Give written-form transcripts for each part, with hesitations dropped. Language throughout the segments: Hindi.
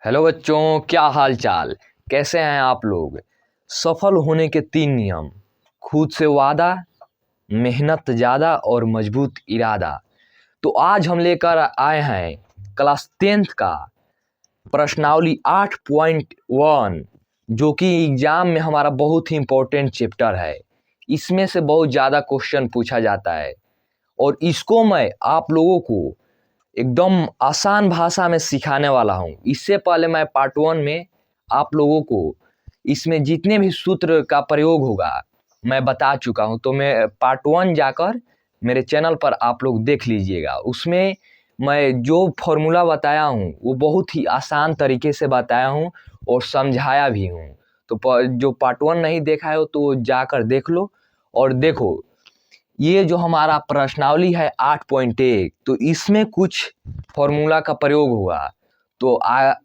हेलो बच्चों, क्या हाल चाल, कैसे हैं आप लोग। सफल होने के 3 नियम। खुद से वादा, मेहनत ज़्यादा और मजबूत इरादा। तो आज हम लेकर आए हैं क्लास 10th का प्रश्नावली 8.1, जो कि एग्ज़ाम में हमारा बहुत ही इम्पोर्टेंट चैप्टर है। इसमें से बहुत ज़्यादा क्वेश्चन पूछा जाता है और इसको मैं आप लोगों को एकदम आसान भाषा में सिखाने वाला हूँ। इससे पहले मैं पार्ट 1 में आप लोगों को इसमें जितने भी सूत्र का प्रयोग होगा मैं बता चुका हूँ। तो मैं पार्ट 1 जाकर मेरे चैनल पर आप लोग देख लीजिएगा। उसमें मैं जो फॉर्मूला बताया हूँ वो बहुत ही आसान तरीके से बताया हूँ और समझाया भी हूँ। तो जो पार्ट 1 नहीं देखा है तो जाकर देख लो। और देखो, ये जो हमारा प्रश्नावली है 8.1, तो इसमें कुछ फॉर्मूला का प्रयोग हुआ। तो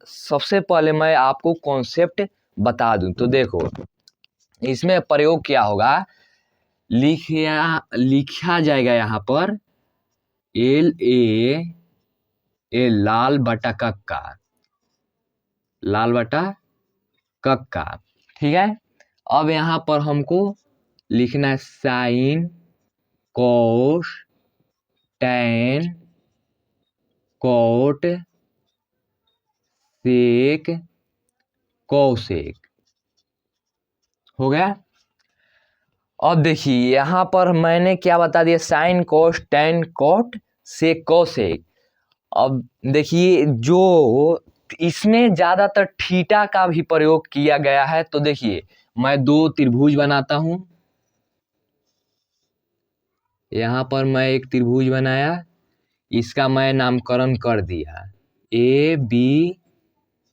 सबसे पहले मैं आपको कॉन्सेप्ट बता दूं। तो देखो, इसमें प्रयोग क्या होगा, लिखा जाएगा यहाँ पर ए लाल बटा कक्का, लाल बटा कक्का। ठीक है। अब यहाँ पर हमको लिखना है साइन, कोस, टैन, कोट, सेक, कोसेक। हो गया। अब देखिए यहाँ पर मैंने क्या बता दिया, साइन, कोस, टैन, कोट, सेक, कोसेक। अब देखिए जो इसमें ज़्यादातर थीटा का भी प्रयोग किया गया है। तो देखिए मैं 2 त्रिभुज बनाता हूँ। यहाँ पर मैं एक त्रिभुज बनाया, इसका मैं नामकरण कर दिया ए बी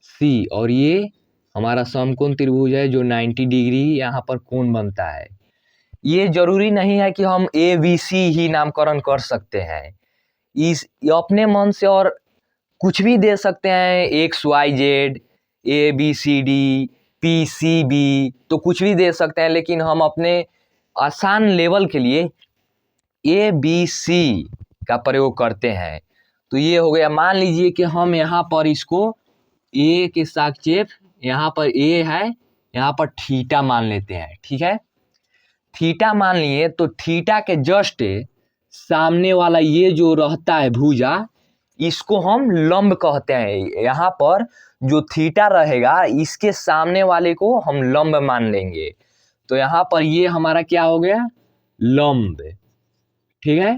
सी, और ये हमारा समकोण त्रिभुज है जो 90 डिग्री यहाँ पर कोण बनता है। ये जरूरी नहीं है कि हम ए बी सी ही नामकरण कर सकते हैं, इस अपने मन से और कुछ भी दे सकते हैं, X Y Z, A B C D, P C B, तो कुछ भी दे सकते हैं। लेकिन हम अपने आसान लेवल के लिए ए बी सी का प्रयोग करते हैं। तो ये हो गया। मान लीजिए कि हम यहाँ पर इसको ए के सापेक्ष, यहाँ पर ए है, यहाँ पर थीटा मान लेते हैं। ठीक है, थीटा मान लिए तो थीटा के जस्ट सामने वाला ये जो रहता है भुजा, इसको हम लंब कहते हैं। यहाँ पर जो थीटा रहेगा इसके सामने वाले को हम लंब मान लेंगे। तो यहाँ पर ये हमारा क्या हो गया, लंब। ठीक है।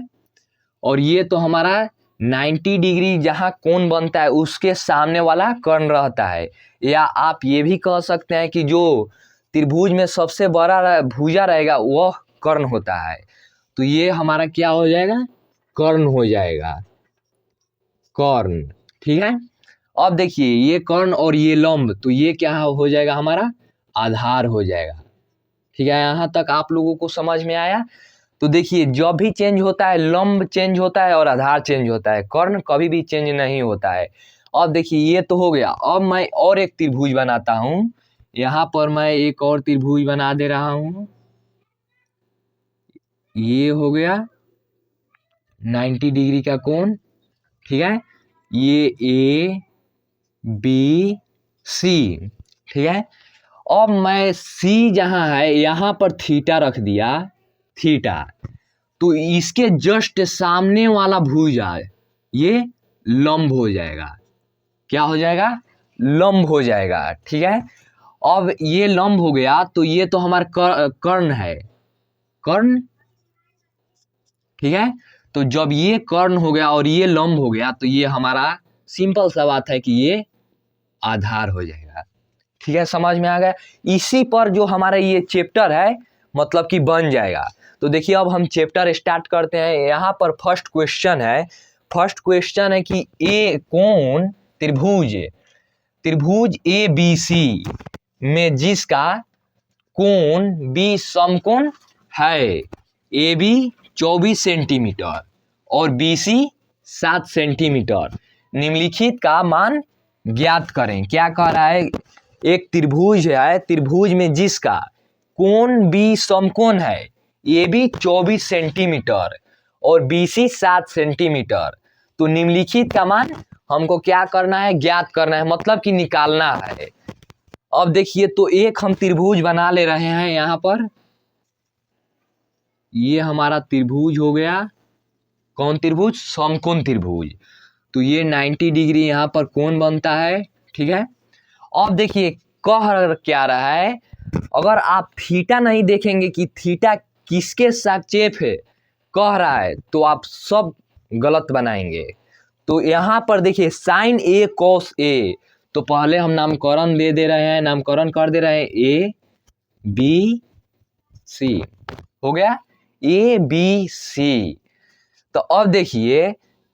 और ये तो हमारा 90 डिग्री जहाँ कोण बनता है उसके सामने वाला कर्ण रहता है। या आप ये भी कह सकते हैं कि जो त्रिभुज में सबसे बड़ा भुजा रहेगा वह कर्ण होता है। तो ये हमारा क्या हो जाएगा, कर्ण हो जाएगा, कर्ण। ठीक है। अब देखिए ये कर्ण और ये लंब, तो ये क्या हो जाएगा, हमारा आधार हो जाएगा। ठीक है, यहाँ तक आप लोगों को समझ में आया। तो देखिए जब भी चेंज होता है, लंब चेंज होता है और आधार चेंज होता है, कर्ण कभी भी चेंज नहीं होता है। अब देखिए ये तो हो गया। अब मैं और एक त्रिभुज बनाता हूँ। यहाँ पर मैं एक और त्रिभुज बना दे रहा हूँ। ये हो गया 90 डिग्री का कोण। ठीक है, ये ए बी सी। ठीक है। अब मैं सी जहाँ है यहाँ पर थीटा रख दिया, थीटा, तो इसके जस्ट सामने वाला भुजा ये लंब हो जाएगा। क्या हो जाएगा, लंब हो जाएगा। ठीक है। अब ये लंब हो गया तो ये तो हमारा कर्ण है, कर्ण। ठीक है। तो जब ये कर्ण हो गया और ये लंब हो गया तो ये हमारा सिंपल सा बात है कि ये आधार हो जाएगा। ठीक है, समझ में आ गया। इसी पर जो हमारा ये चैप्टर है मतलब कि बन जाएगा। तो देखिए अब हम चैप्टर स्टार्ट करते हैं। यहाँ पर फर्स्ट क्वेश्चन है। फर्स्ट क्वेश्चन है कि ए कौन त्रिभुज, त्रिभुज ए बी सी में जिसका कोण बी समकोण है, ए बी 24 सेंटीमीटर और बी सी 7 सेंटीमीटर, निम्नलिखित का मान ज्ञात करें। क्या कह रहा है, एक त्रिभुज है, त्रिभुज में जिसका कोण बी समकोण है, ए बी 24 सेंटीमीटर और बी सी 7 सेंटीमीटर, तो निम्नलिखित का मान हमको क्या करना है, ज्ञात करना है, मतलब कि निकालना है। अब देखिए तो एक हम त्रिभुज बना ले रहे हैं यहाँ पर, ये हमारा त्रिभुज हो गया। कौन त्रिभुज? समकोण त्रिभुज। तो ये 90 डिग्री यहाँ पर कोण बनता है, ठीक है। अब देखिए कह क्या रहा है, अगर आप थीटा नहीं देखेंगे कि थीटा किसके सापेक्ष है कह रहा है, तो आप सब गलत बनाएंगे। तो यहाँ पर देखिए साइन ए कॉस ए, तो पहले हम नामकरण दे रहे हैं, नामकरण कर दे रहे हैं ए बी सी, हो गया ए बी सी। तो अब देखिए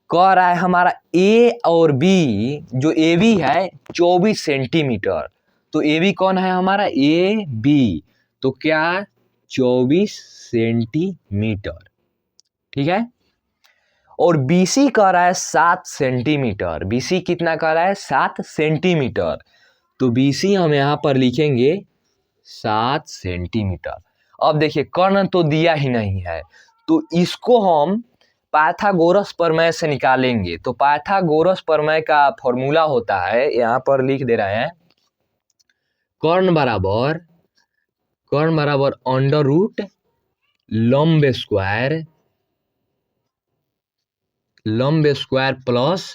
कह रहा है हमारा ए और बी, जो ए बी है 24 सेंटीमीटर, तो ए बी कौन है हमारा, ए बी, तो क्या 24 सेंटीमीटर, ठीक है। और बीसी कह रहा है 7 सेंटीमीटर, बीसी कितना कह रहा है, 7 सेंटीमीटर, तो बीसी हम यहाँ पर लिखेंगे 7 सेंटीमीटर। अब देखिए कर्ण तो दिया ही नहीं है, तो इसको हम पाइथागोरस प्रमेय से निकालेंगे। तो पाइथागोरस प्रमेय का फॉर्मूला होता है, यहाँ पर लिख दे रहे हैं, कर्ण बराबर अंडर रूट लंब स्क्वायर प्लस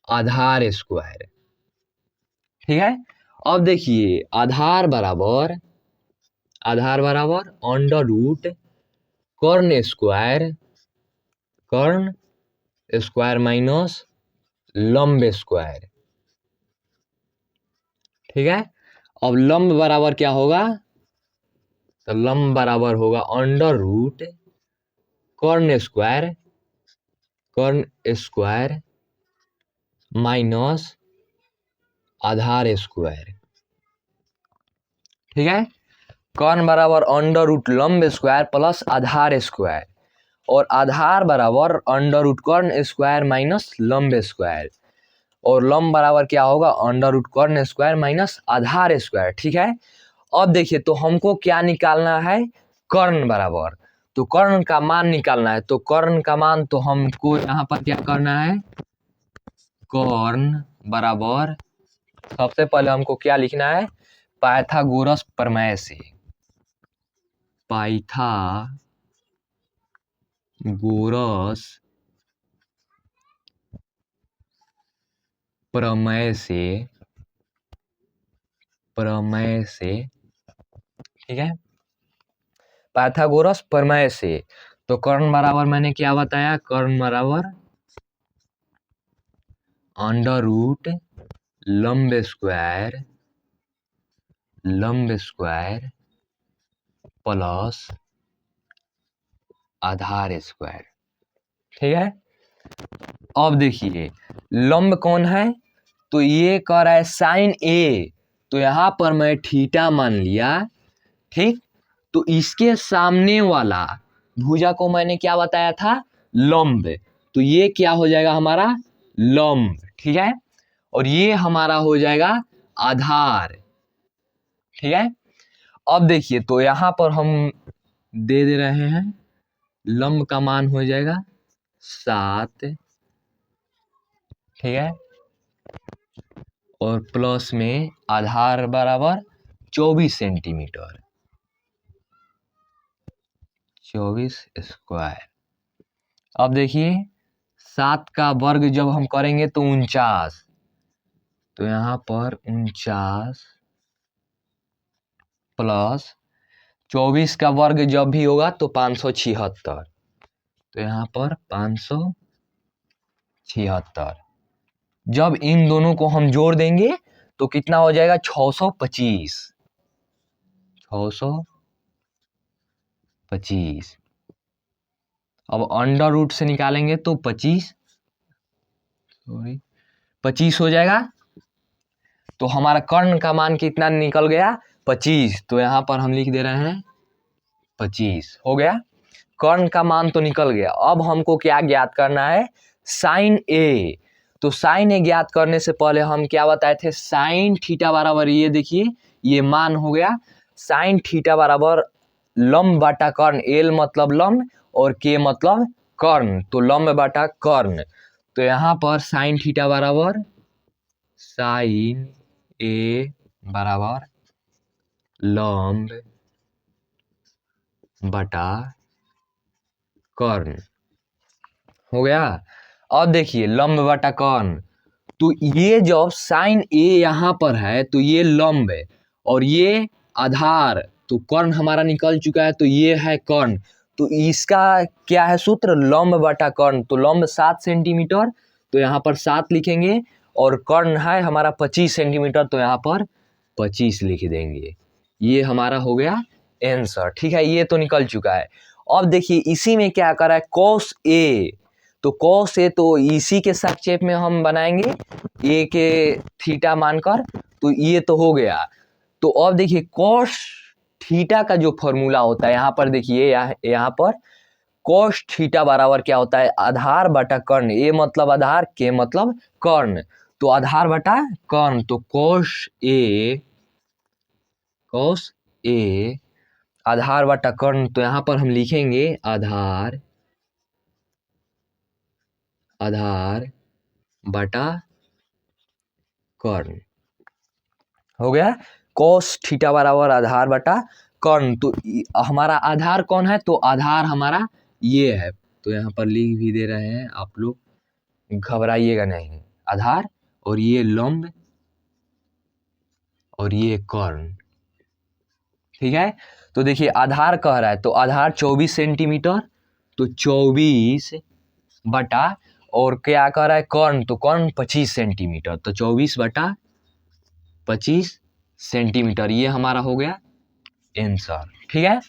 आधार स्क्वायर, ठीक है। अब देखिए आधार बराबर अंडर रूट कर्ण स्क्वायर माइनस लंब स्क्वायर, ठीक है। अब लंब बराबर क्या होगा, तो लंब बराबर होगा अंडर रूट कर्ण स्क्वायर माइनस आधार स्क्वायर, ठीक है। कर्ण बराबर अंडर रूट लंब स्क्वायर प्लस आधार स्क्वायर, और आधार बराबर अंडर रूट कर्ण स्क्वायर माइनस लंब स्क्वायर, और लंब बराबर क्या होगा, अंडर रूट कर्ण स्क्वायर माइनस आधार स्क्वायर, ठीक है। अब देखिए तो हमको क्या निकालना है, कर्ण बराबर, तो कर्ण का मान निकालना है। तो कर्ण का मान तो हमको यहाँ पर क्या करना है, कर्ण बराबर सबसे पहले हमको क्या लिखना है, पाइथागोरस प्रमेय से, पाइथागोरस प्रमेय से, ठीक है, पाइथागोरस प्रमेय से। तो कर्ण बराबर मैंने क्या बताया, कर्ण बराबर अंडर रूट लंब स्क्वायर प्लस आधार स्क्वायर, ठीक है। अब देखिए लंब कौन है, तो ये कह रहा है साइन ए, तो यहाँ पर मैं थीटा मान लिया, ठीक। तो इसके सामने वाला भुजा को मैंने क्या बताया था, लंब, तो ये क्या हो जाएगा हमारा लंब, ठीक है। और ये हमारा हो जाएगा आधार, ठीक है। अब देखिए तो यहाँ पर हम दे रहे हैं, लंब का मान हो जाएगा 7, ठीक है, और प्लस में आधार बराबर 24 सेंटीमीटर, 24 स्क्वायर। अब देखिए 7 का वर्ग जब हम करेंगे तो 49, तो यहाँ पर 49 प्लस 24 का वर्ग जब भी होगा तो 576, तो यहाँ पर 576, जब इन दोनों को हम जोड़ देंगे तो कितना हो जाएगा, 625, 625। अब अंडर रूट से निकालेंगे तो 25 हो जाएगा। तो हमारा कर्ण का मान कितना निकल गया, 25, तो यहाँ पर हम लिख दे रहे हैं 25, हो गया। कर्ण का मान तो निकल गया। अब हमको क्या ज्ञात करना है, साइन ए। तो साइन ए ज्ञात करने से पहले हम क्या बताए थे, साइन थीटा बराबर, ये देखिए ये मान हो गया, साइन थीटा बराबर लंब बटा कर्ण, एल मतलब लंब और के मतलब कर्ण, तो लंब बटा कर्ण। तो यहाँ पर साइन थीटा बराबर साइन ए बराबर लंब बटा कर्ण हो गया। अब देखिए लंब बटा कर्ण, तो ये जब साइन ए यहाँ पर है तो ये लंब है और ये आधार, तो कर्ण हमारा निकल चुका है, तो ये है कर्ण। तो इसका क्या है सूत्र, लंब बटा कर्ण। तो लंब 7 सेंटीमीटर, तो यहाँ पर 7 लिखेंगे, और कर्ण है हमारा 25 सेंटीमीटर, तो यहाँ पर 25 लिख देंगे। ये हमारा हो गया आंसर। ठीक है, ये तो निकल चुका है। अब देखिए इसी में क्या करा है, कॉस ए, तो कॉस ए तो इसी के संक्षेप में हम बनाएंगे ए के थीटा मानकर, तो ये तो हो गया। तो अब देखिए कॉस थीटा का जो फॉर्मूला होता है, यहाँ पर देखिए यहाँ पर कॉस थीटा बराबर क्या होता है, आधार बटा कर्ण। ए मतलब आधार, के मतलब कर्ण, तो आधार बटा कर्ण। तो कॉस ए आधार बटा कर्ण, तो यहाँ पर हम लिखेंगे आधार बटा कर्ण हो गया। कॉस थीटा बराबर आधार बटा कर्ण, तो हमारा आधार कौन है, तो आधार हमारा ये है, तो यहाँ पर लिख भी दे रहे हैं, आप लोग घबराइएगा नहीं। आधार और ये लंब और ये कर्ण, ठीक है। तो देखिए आधार कह रहा है, तो आधार 24 सेंटीमीटर, तो 24 बटा, और क्या कह रहा है कर्ण, तो कर्ण 25 सेंटीमीटर, तो 24 बटा 25 सेंटीमीटर, ये हमारा हो गया आंसर। ठीक है।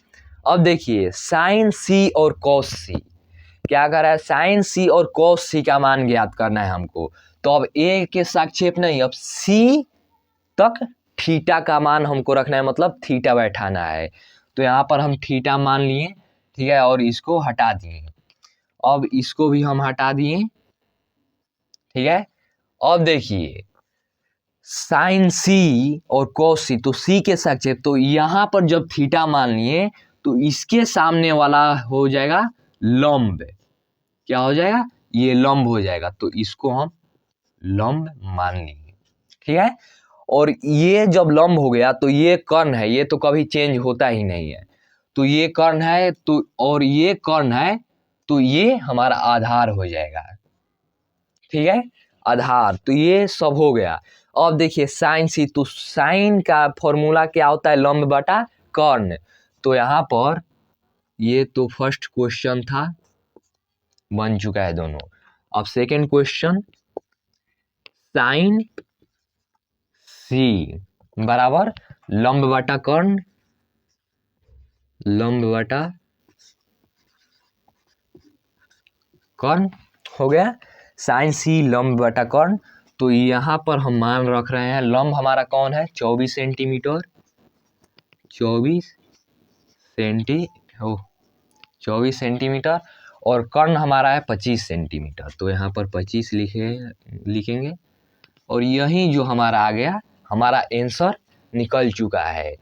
अब देखिए साइन सी और कॉस सी, क्या कर रहा है, साइन सी और कॉस सी का मान ज्ञात करना है हमको। तो अब ए के सापेक्ष नहीं, अब सी तक थीटा का मान हमको रखना है, मतलब थीटा बैठाना है। तो यहाँ पर हम थीटा मान लिए, ठीक है, और इसको हटा दिए। अब इसको भी हम हटा दिए, ठीक है। अब देखिए साइन सी और कॉस सी, तो सी के संक्षेप, तो यहाँ पर जब थीटा मान लिए तो इसके सामने वाला हो जाएगा लंब, क्या हो जाएगा, ये लंब हो जाएगा, तो इसको हम लंब मान लेंगे। ठीक है। और ये जब लंब हो गया तो ये कर्ण है, ये तो कभी चेंज होता ही नहीं है, तो ये कर्ण है, तो और ये कर्ण है, तो ये हमारा आधार हो जाएगा। ठीक है, आधार, तो ये सब हो गया। अब देखिए साइन सी, तो साइन का फॉर्मूला क्या होता है, लंब बटा कर्ण। तो यहाँ पर ये तो फर्स्ट क्वेश्चन था, बन चुका है दोनों। अब सेकंड क्वेश्चन, साइन सी बराबर लंब बटा कर्ण, लंब बटा कर्ण हो गया। साइन सी लंब बटा कर्ण, तो यहाँ पर हम मान रख रहे हैं, लंब हमारा कौन है, 24 सेंटीमीटर, 24 सेंटीमीटर, और कर्ण हमारा है 25 सेंटीमीटर, तो यहाँ पर 25 लिखेंगे, और यही जो हमारा आ गया, हमारा आंसर निकल चुका है।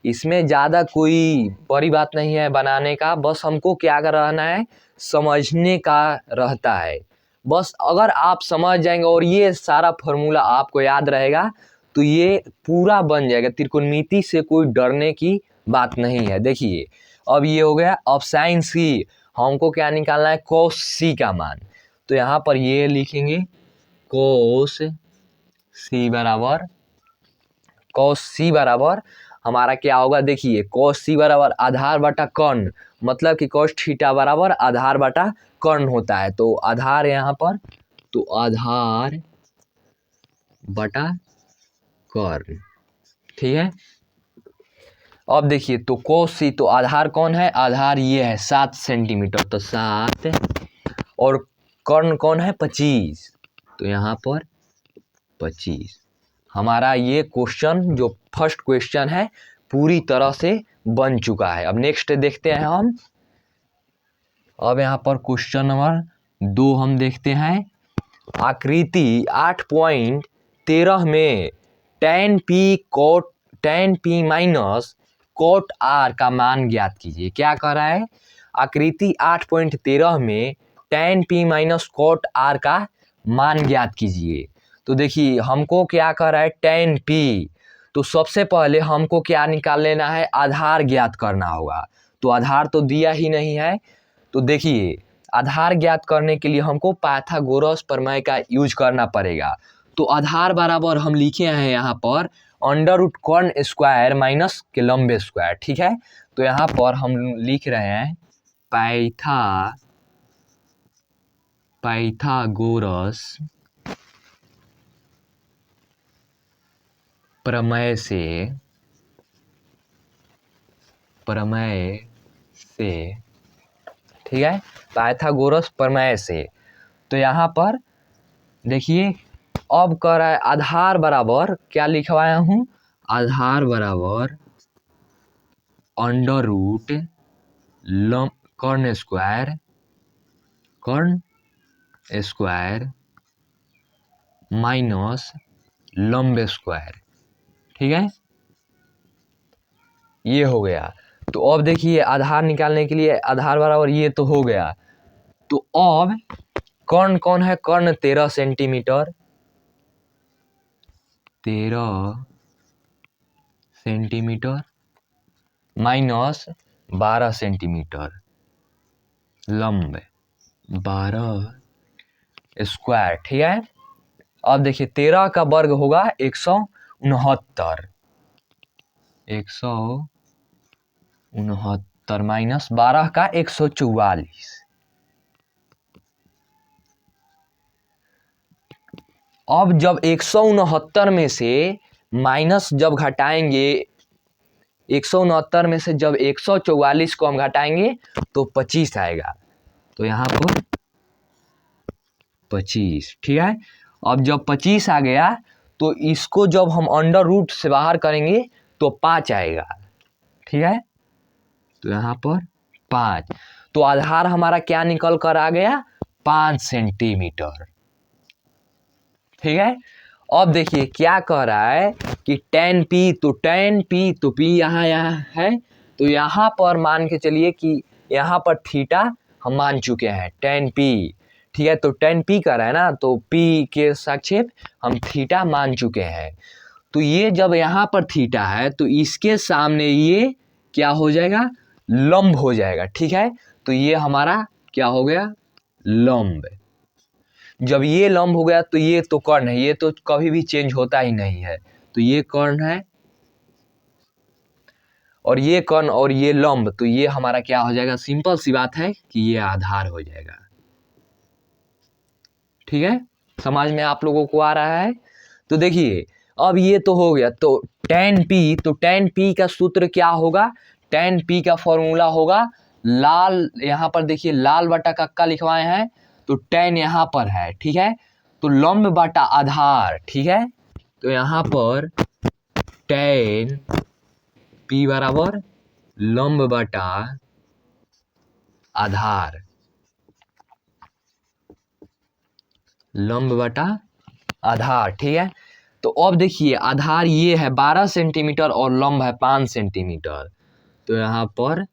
इसमें ज़्यादा कोई बड़ी बात नहीं है बनाने का, बस हमको क्या कर रहना है, समझने का रहता है। बस अगर आप समझ जाएंगे और ये सारा फॉर्मूला आपको याद रहेगा तो ये पूरा बन जाएगा। त्रिकोणमिति से कोई डरने की बात नहीं है। देखिए अब ये हो गया। अब साइन सी, हमको क्या निकालना है, कोस सी का मान, तो यहाँ पर ये लिखेंगे कोस सी बराबर हमारा क्या होगा, देखिए कोस सी बराबर आधार बटा कर्ण, मतलब कि कोस थीटा बराबर आधार बटा कर्ण होता है। तो आधार यहाँ पर, तो आधार बटा कर्ण, ठीक है। अब देखिए तो कोस सी, तो आधार कौन है, आधार ये है 7 सेंटीमीटर, तो 7, और कर्ण कौन है 25, तो यहाँ पर 25। हमारा ये क्वेश्चन जो फर्स्ट क्वेश्चन है पूरी तरह से बन चुका है। अब नेक्स्ट देखते हैं हम। अब यहाँ पर क्वेश्चन नंबर 2 हम देखते हैं। आकृति 8.13 में tan p minus cot r का मान ज्ञात कीजिए। क्या कह रहा है, आकृति 8.13 में tan p minus cot r का मान ज्ञात कीजिए। तो देखिए हमको क्या कर रहा है, tan p। तो सबसे पहले हमको क्या निकाल लेना है, आधार ज्ञात करना होगा। तो आधार तो दिया ही नहीं है। तो देखिए आधार ज्ञात करने के लिए हमको पाइथागोरस प्रमेय का यूज करना पड़ेगा। तो आधार बराबर हम लिखे हैं यहाँ पर √कर्ण स्क्वायर माइनस के लंबे स्क्वायर। ठीक है, तो यहाँ पर हम लिख रहे हैं पाइथागोरस प्रमेय से ठीक है, पाइथागोरस प्रमेय से। तो यहाँ पर देखिए अब कह रहा है आधार बराबर क्या लिखवाया हूँ, आधार बराबर कर्ण स्क्वायर माइनस लंबे स्क्वायर। ठीक है, ये हो गया। तो अब देखिए आधार निकालने के लिए आधार बराबर ये तो हो गया। तो अब कर्ण कौन है, कर्ण 13 सेंटीमीटर, 13 सेंटीमीटर माइनस 12 सेंटीमीटर लंब 12 स्क्वायर। ठीक है, अब देखिए 13 का वर्ग होगा 169, 169 माइनस 12 का 144। अब जब 169 में से माइनस जब घटाएंगे, 169 में से जब 144 को हम घटाएंगे तो 25 आएगा। तो यहाँ पर 25। ठीक है, अब जब 25 आ गया तो इसको जब हम अंडर रूट से बाहर करेंगे तो 5 आएगा। ठीक है, तो यहाँ पर 5। तो आधार हमारा क्या निकल कर आ गया, 5 सेंटीमीटर। ठीक है, अब देखिए क्या कह रहा है कि tan p, तो p यहाँ है। तो यहाँ पर मान के चलिए कि यहाँ पर थीटा हम मान चुके हैं tan p। ठीक है, तो tan p कर रहा है ना, तो p के सापेक्ष हम थीटा मान चुके हैं। तो ये जब यहाँ पर थीटा है तो इसके सामने ये क्या हो जाएगा, लंब हो जाएगा। ठीक है, तो ये हमारा क्या हो गया, लंब। जब ये लंब हो गया तो ये तो कर्ण है, ये तो कभी भी चेंज होता ही नहीं है। तो ये कर्ण है और ये कर्ण और ये लंब, तो ये हमारा क्या हो जाएगा, सिंपल सी बात है कि ये आधार हो जाएगा। ठीक है, समझ में आप लोगों को आ रहा है। तो देखिए अब ये तो हो गया। तो tan p का सूत्र क्या होगा, tan p का फॉर्मूला होगा लाल, यहाँ पर देखिए लाल बटा कक्का लिखवाए हैं, तो tan यहाँ पर है। ठीक है, तो लंब बटा आधार। ठीक है, तो यहाँ पर tan p बराबर लंब बटा आधार, लंब बटा आधार। ठीक है, तो अब देखिए आधार ये है 12 सेंटीमीटर और लंब है 5 सेंटीमीटर। तो यहाँ पर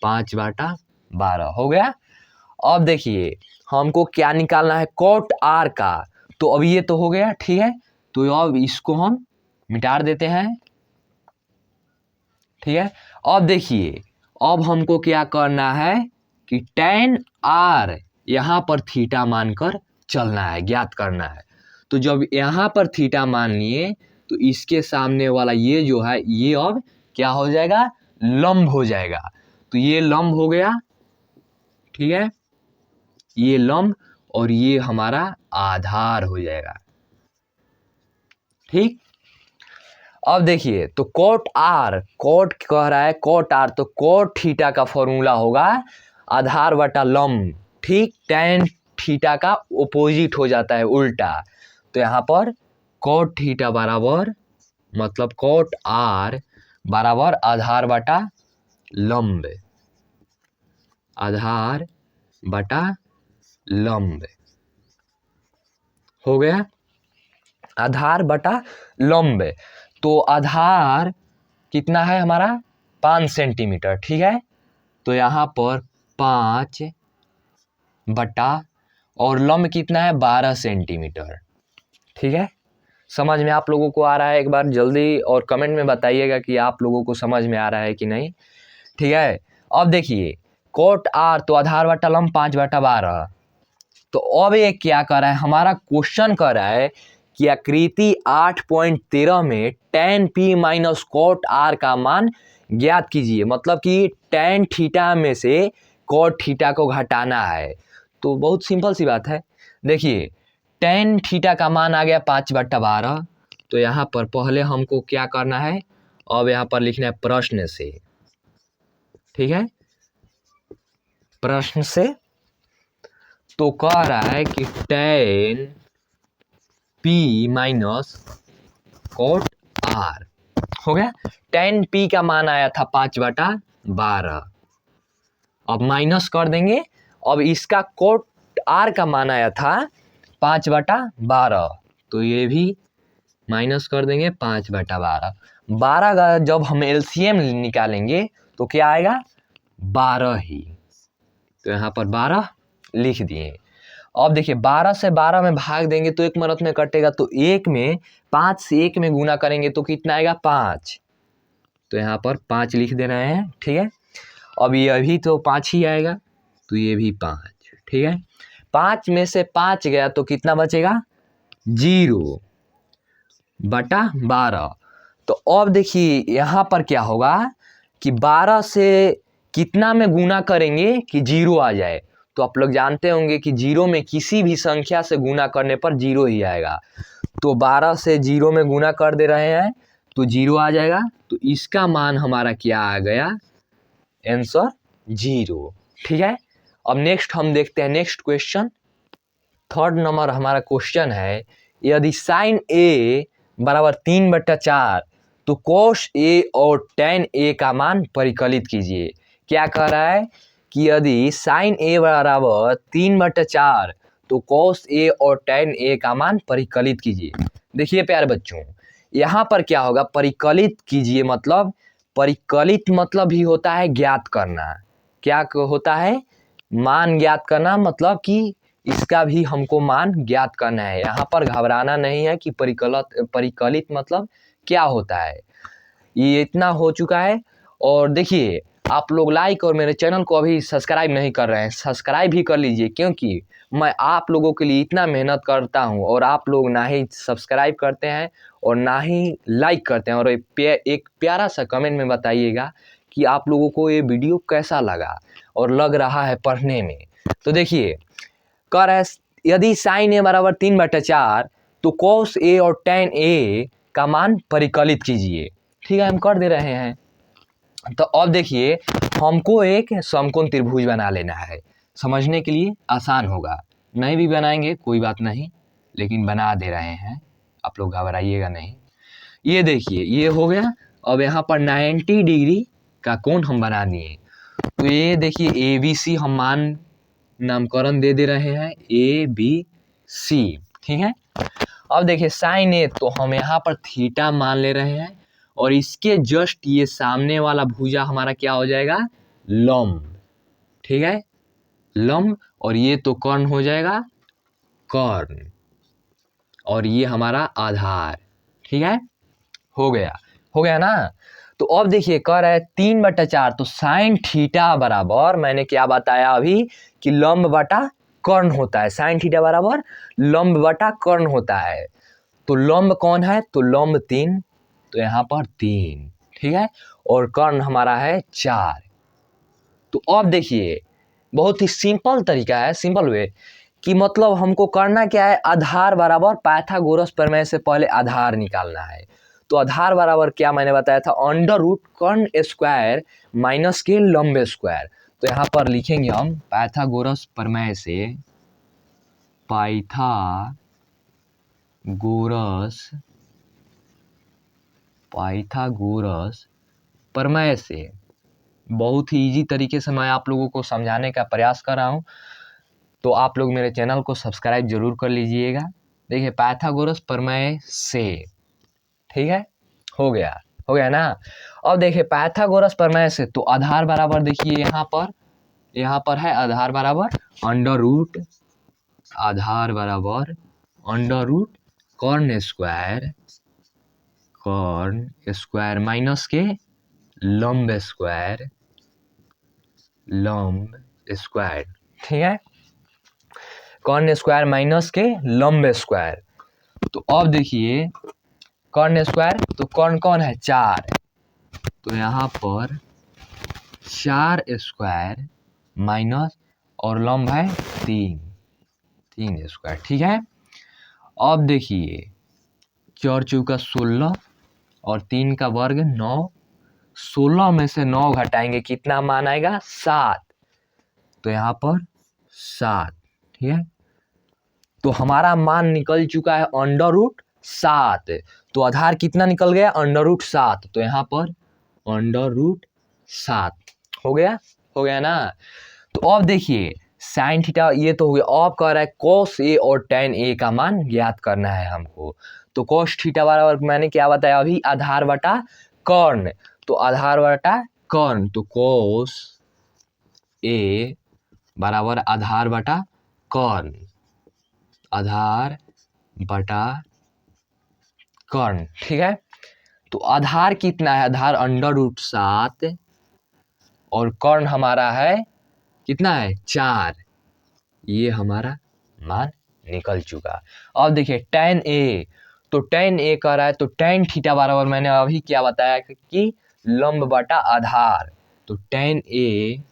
5/12 हो गया। अब देखिए हमको क्या निकालना है, cot r का। तो अब ये तो हो गया। ठीक है, तो अब इसको हम मिटा देते हैं। ठीक है, अब देखिए अब हमको क्या करना है कि tan r यहाँ पर थीटा मानकर चलना है, ज्ञात करना है। तो जब यहाँ पर थीटा मान लिए तो इसके सामने वाला ये जो है ये अब क्या हो जाएगा, लंब हो जाएगा। तो ये लंब हो गया। ठीक है, ये लंब और ये हमारा आधार हो जाएगा। ठीक, अब देखिए तो cot कह रहा है cot r, तो cot थीटा का फॉर्मूला होगा आधार बटा लंब। ठीक, tan थीटा का ओपोजिट हो जाता है, उल्टा। तो यहाँ पर cot थीटा बराबर मतलब cot r बराबर आधार बटा लंब, आधार बटा लंब हो गया, आधार बटा लंब। तो आधार कितना है हमारा, 5 सेंटीमीटर। ठीक है, तो यहाँ पर 5 बटा और लंब कितना है 12 सेंटीमीटर। ठीक है, समझ में आप लोगों को आ रहा है? एक बार जल्दी और कमेंट में बताइएगा कि आप लोगों को समझ में आ रहा है कि नहीं। ठीक है, अब देखिए कोट आर तो आधार बटा लंब 5/12। तो अब ये क्या कर रहा है, हमारा क्वेश्चन कर रहा है कि आकृति 8.13 में tan p minus cot R का मान ज्ञात कीजिए। मतलब कि tan थीटा में से कोट थीटा को घटाना है। तो बहुत सिंपल सी बात है, देखिए tan थीटा का मान आ गया 5/12। तो यहाँ पर पहले हमको क्या करना है, अब यहाँ पर लिखना है प्रश्न से। ठीक है, प्रश्न से तो कह रहा है कि tan p minus cot R हो गया। tan p का मान आया था 5/12, अब माइनस कर देंगे। अब इसका कोट आर का मान आया था 5/12, तो ये भी माइनस कर देंगे 5/12। 12 का जब हम एलसीएम निकालेंगे तो क्या आएगा 12 ही। तो यहाँ पर 12 लिख दिए। अब देखिए 12 से 12 में भाग देंगे तो 1 मिनट में कटेगा, तो 1 में 5 से 1 में गुना करेंगे तो कितना आएगा 5। तो यहाँ पर 5 लिख दे रहे हैं। ठीक है, अब ये अभी तो 5 ही आएगा, तो ये भी 5। ठीक है, 5 में से 5 गया तो कितना बचेगा 0/12। तो अब देखिए यहाँ पर क्या होगा कि 12 से कितना में गुना करेंगे कि 0 आ जाए। तो आप लोग जानते होंगे कि 0 में किसी भी संख्या से गुना करने पर 0 ही आएगा। तो 12 से 0 में गुना कर दे रहे हैं तो 0 आ जाएगा। तो इसका मान हमारा क्या आ गया, आंसर 0। ठीक है, अब नेक्स्ट हम देखते हैं नेक्स्ट क्वेश्चन। 3rd नंबर हमारा क्वेश्चन है, यदि साइन ए बराबर 3/4 तो कोस ए और tan ए का मान परिकलित कीजिए। क्या कह रहा है कि यदि साइन ए बराबर 3/4 तो कोस ए और tan ए का मान परिकलित कीजिए। देखिए प्यारे बच्चों, यहाँ पर क्या होगा, परिकलित कीजिए मतलब परिकलित मतलब भी होता है ज्ञात करना। क्या होता है, मान ज्ञात करना, मतलब कि इसका भी हमको मान ज्ञात करना है। यहाँ पर घबराना नहीं है कि परिकलित मतलब क्या होता है। ये इतना हो चुका है। और देखिए आप लोग लाइक और मेरे चैनल को अभी सब्सक्राइब नहीं कर रहे हैं, सब्सक्राइब भी कर लीजिए, क्योंकि मैं आप लोगों के लिए इतना मेहनत करता हूं और आप लोग ना ही सब्सक्राइब करते हैं और ना ही लाइक करते हैं। और एक प्यारा सा कमेंट में बताइएगा कि आप लोगों को ये वीडियो कैसा लगा और लग रहा है पढ़ने में। तो देखिए कह रहा है यदि साइन ए बराबर 3/4 तो कोस ए और tan ए का मान परिकलित कीजिए। ठीक है, हम कर दे रहे हैं। तो अब देखिए हमको एक समकोण त्रिभुज बना लेना है, समझने के लिए आसान होगा। नहीं भी बनाएंगे कोई बात नहीं, लेकिन बना दे रहे हैं, आप लोग घबराइएगा नहीं। ये देखिए ये हो गया। अब यहाँ पर 90 डिग्री का कोण हम बना दिए। तो ये देखिए ABC हम मान नामकरण दे दे रहे हैं ABC। ठीक है, अब देखिए साइन ए तो हम यहाँ पर थीटा मान ले रहे हैं और इसके जस्ट ये सामने वाला भुजा हमारा क्या हो जाएगा, लंब। ठीक है, लंब, और ये तो कर्ण हो जाएगा कर्ण, और ये हमारा आधार। ठीक है, हो गया ना। तो अब देखिए कह रहा है 3/4 तो साइन थीटा बराबर, मैंने क्या बताया अभी कि लंब बटा कर्ण होता है। साइन थीटा बराबर लंब बटा कर्ण होता है। तो लंब कौन है, तो लंब 3, तो यहाँ पर 3। ठीक है, और कर्ण हमारा है 4। तो अब देखिए बहुत ही सिंपल तरीका है, सिंपल वे कि मतलब हमको करना क्या है, आधार बराबर पाइथागोरस प्रमेय से पहले आधार निकालना है। तो आधार बराबर क्या मैंने बताया था, अंडर रूट कर्ण स्क्वायर माइनस के लंब स्क्वायर। तो यहाँ पर लिखेंगे हम पाइथागोरस प्रमेय से, पाइथागोरस प्रमेय से बहुत ही इजी तरीके से मैं आप लोगों को समझाने का प्रयास कर रहा हूँ। तो आप लोग मेरे चैनल को सब्सक्राइब जरूर कर लीजिएगा। देखिए पाइथागोरस प्रमेय से, ठीक है, हो गया ना। अब देखिए पाइथागोरस प्रमेय से तो आधार बराबर देखिए यहाँ पर है आधार बराबर अंडर रूट आधार बराबर अंडर रूट कॉर्न स्क्वायर माइनस के लंब स्क्वायर ठीक है, कॉर्न स्क्वायर माइनस के लंब स्क्वायर। तो अब देखिए कॉर्न स्क्वायर, तो कॉर्न कौन है 4, तो यहाँ पर 4 स्क्वायर माइनस और लंब है 3 स्क्वायर। ठीक है, अब देखिए 4 चौका 16 और 3 का वर्ग 9, 16 में से 9 घटाएंगे कितना मान आएगा 7, तो यहाँ पर 7। ठीक है, तो हमारा मान निकल चुका है अंडर रूट 7, तो आधार कितना निकल गया अंडर रूट 7, तो यहाँ पर अंडर रूट 7 हो गया ना। तो अब देखिए साइन थीटा ये तो हो गया, अब कह रहा है कॉस ए और टैन ए का मान ज्ञात करना है हमको। तो कॉस थीटा बराबर मैंने क्या बताया अभी, आधार बटा कर्ण, तो आधार बटा कर्ण, तो कॉस ए बराबर आधार बटा कर्ण, आधार बटा कर्ण। ठीक है, तो आधार कितना है, आधार अंडर रूट 7 और कर्ण हमारा है कितना है 4, ये हमारा मान निकल चुका। अब देखिए टैन ए, तो टैन ए कह रहा है, तो टैन थीटा बराबर मैंने अभी क्या बताया कि लंब बटा आधार, तो टैन ए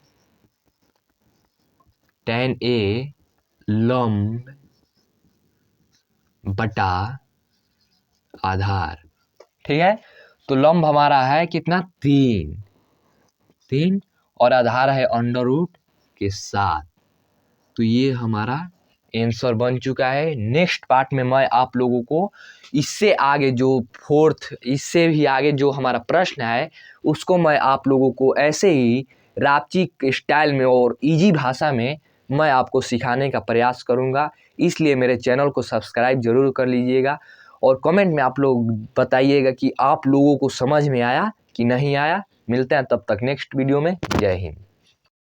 लंब बटा आधार। ठीक है, तो लंब हमारा है कितना 3 और आधार है अंडर रूट के 7, तो ये हमारा आंसर बन चुका है। नेक्स्ट पार्ट में मैं आप लोगों को इससे आगे जो इससे भी आगे जो हमारा प्रश्न है उसको मैं आप लोगों को ऐसे ही रापची स्टाइल में और इजी भाषा में मैं आपको सिखाने का प्रयास करूंगा, इसलिए मेरे चैनल को सब्सक्राइब जरूर कर लीजिएगा और कमेंट में आप लोग बताइएगा कि आप लोगों को समझ में आया कि नहीं आया। मिलते हैं तब तक नेक्स्ट वीडियो में। जय हिंद।